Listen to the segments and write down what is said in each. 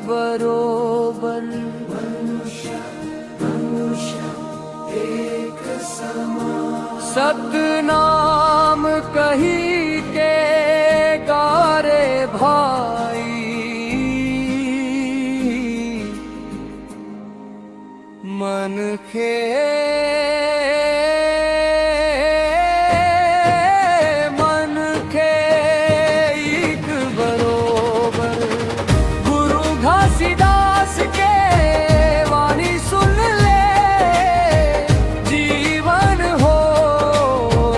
बरोबर। मनुष्य मनुष्य एक समान, सतनाम कही के गारे भाई। मन के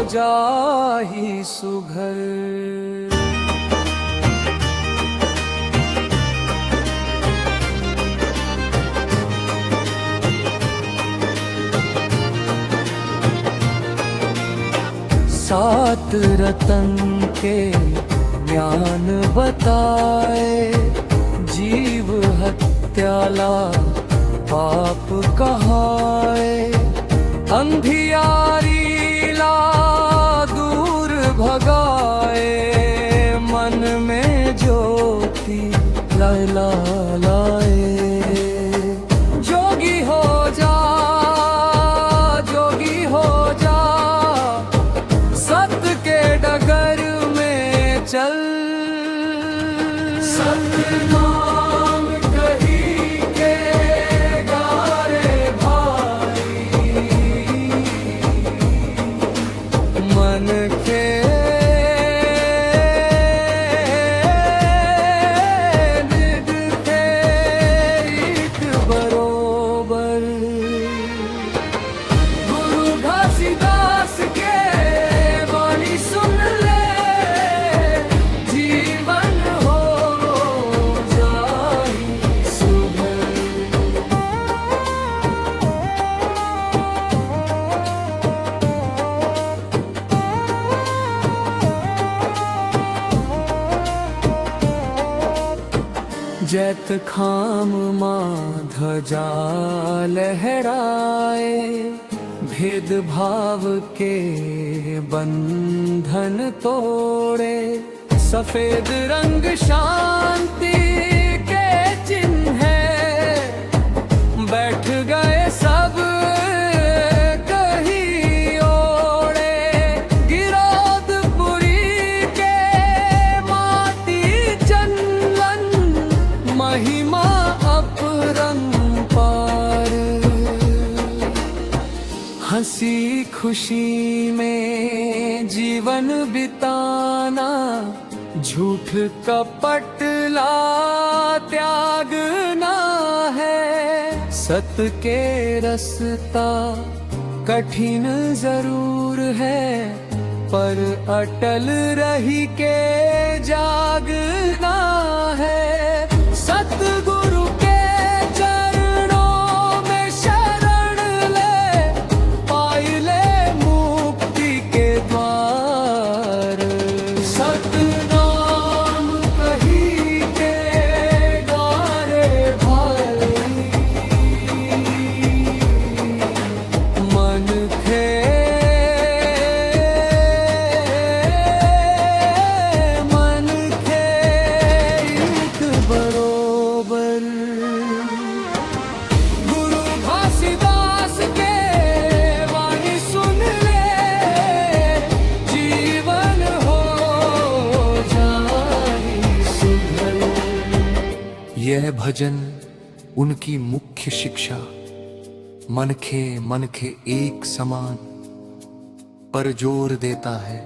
जाहि सुघर। सात रतन के ज्ञान बताए, जीव हत्याला पाप कहाए। अंधियारी दूर भगाए, मन में ज्योति लाए लाए। जोगी हो जा, जोगी हो जा, सत्य के डगर में चल। सतनाम कही के गारे भाई। मन के निध थे एक बरोबर। गुरु घासीदास के वाणी सुन ले, जीवन हो जाहि सुघर। जैत खाम ध्वजा लहराए, भेदभाव के बंधन तोड़े। सफेद रंग शांति के चिन्ह है, बैठ गए सब कहीं ओढ़े। गिरौदपुरी के माटी चंदन, महिमा अपरंपार। हंसी खुशी में जीवन बिताना, झूठ कपट ला त्यागना है। सत्य के रास्ता कठिन जरूर है, पर अटल रही के जागना है। सतगुरु के चरणों में शरण ले, पाई ले मुक्ति के द्वार। सतनाम कही के गारे भाई। मन थे मन थे एक बरोबर। गुरु घासीदास के वाणी सुन ले, जीवन हो जाहि सुघर। यह भजन उनकी मुख्य शिक्षा, मन खे एक समान, पर जोर देता है।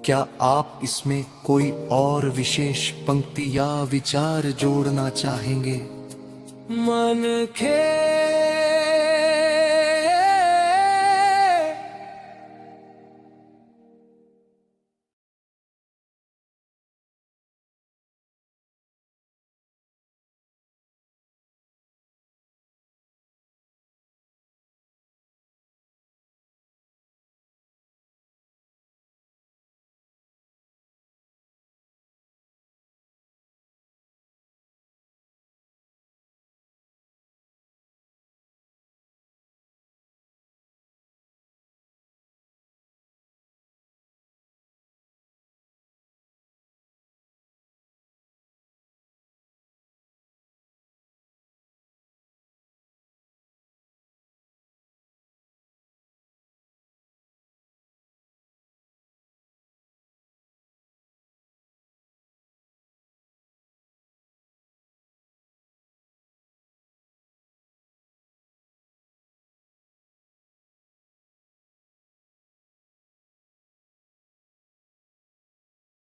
क्या आप इसमें कोई और विशेष पंक्ति या विचार जोड़ना चाहेंगे? मन खे